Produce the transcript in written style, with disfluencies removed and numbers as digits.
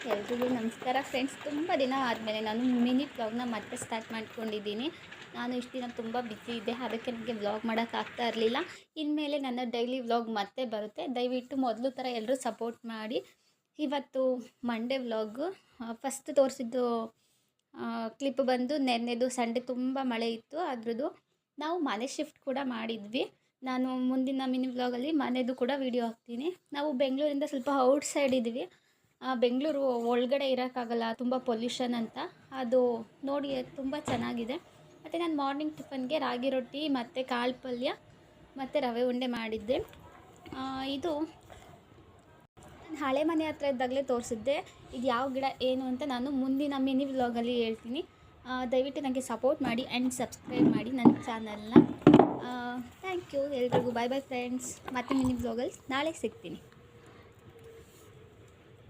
ಎಲ್ರಿಗೂ ನಮಸ್ಕಾರ ಫ್ರೆಂಡ್ಸ್. ತುಂಬ ದಿನ ಆದಮೇಲೆ ನಾನು ಮಿನಿ ವ್ಲಾಗ್ನ ಮತ್ತೆ ಸ್ಟಾರ್ಟ್ ಮಾಡ್ಕೊಂಡಿದ್ದೀನಿ. ನಾನು ಇಷ್ಟು ದಿನ ತುಂಬ ಬ್ಯುಸಿ ಇದ್ದೆ, ಅದಕ್ಕೆ ನನಗೆ ವ್ಲಾಗ್ ಮಾಡೋಕ್ಕಾಗ್ತಾ ಇರಲಿಲ್ಲ. ಇನ್ಮೇಲೆ ನನ್ನ ಡೈಲಿ ವ್ಲಾಗ್ ಮತ್ತೆ ಬರುತ್ತೆ. ದಯವಿಟ್ಟು ಮೊದಲು ಥರ ಎಲ್ಲರೂ ಸಪೋರ್ಟ್ ಮಾಡಿ. ಇವತ್ತು ಮಂಡೇ ವ್ಲಾಗು. ಫಸ್ಟ್ ತೋರಿಸಿದ್ದು ಕ್ಲಿಪ್ ಬಂದು ನೆನ್ನೆದು ಸಂಡೇ ತುಂಬ ಮಳೆ ಇತ್ತು, ಅದ್ರದ್ದು ನಾವು ಮನೆ ಶಿಫ್ಟ್ ಕೂಡ ಮಾಡಿದ್ವಿ. ನಾನು ಮುಂದಿನ ಮಿನಿ ವ್ಲಾಗಲ್ಲಿ ಮನೆಯದು ಕೂಡ ವೀಡಿಯೋ ಹಾಕ್ತೀನಿ. ನಾವು ಬೆಂಗಳೂರಿಂದ ಸ್ವಲ್ಪ ಔಟ್ ಸೈಡ್ ಇದ್ದೀವಿ. ಬೆಂಗಳೂರು ಒಳಗಡೆ ಇರೋಕ್ಕಾಗಲ್ಲ, ತುಂಬ ಪೊಲ್ಯೂಷನ್ ಅಂತ. ಅದು ನೋಡಿ ತುಂಬ ಚೆನ್ನಾಗಿದೆ. ಮತ್ತು ನಾನು ಮಾರ್ನಿಂಗ್ ಟಿಫನ್ಗೆ ರಾಗಿ ರೊಟ್ಟಿ ಮತ್ತು ಕಾಳು ಪಲ್ಯ ಮತ್ತು ರವೆ ಉಂಡೆ ಮಾಡಿದ್ದೆ. ಇದು ನಾನು ಹಳೆ ಮನೆ ಹತ್ರ ಇದ್ದಾಗಲೇ ತೋರಿಸಿದ್ದೆ. ಇದು ಯಾವ ಗಿಡ ಏನು ಅಂತ ನಾನು ಮುಂದಿನ ಮಿನಿ ವ್ಲಾಗಲ್ಲಿ ಹೇಳ್ತೀನಿ. ದಯವಿಟ್ಟು ನನಗೆ ಸಪೋರ್ಟ್ ಮಾಡಿ ಆ್ಯಂಡ್ ಸಬ್ಸ್ಕ್ರೈಬ್ ಮಾಡಿ ನನ್ನ ಚಾನಲ್ನ. ಥ್ಯಾಂಕ್ ಯು ಎಲ್ರಿಗೂ. ಬಾಯ್ ಬಾಯ್ ಫ್ರೆಂಡ್ಸ್. ಮತ್ತೆ ಮಿನಿ ವ್ಲಾಗಲ್ಲಿ ನಾಳೆ ಸಿಗ್ತೀನಿ.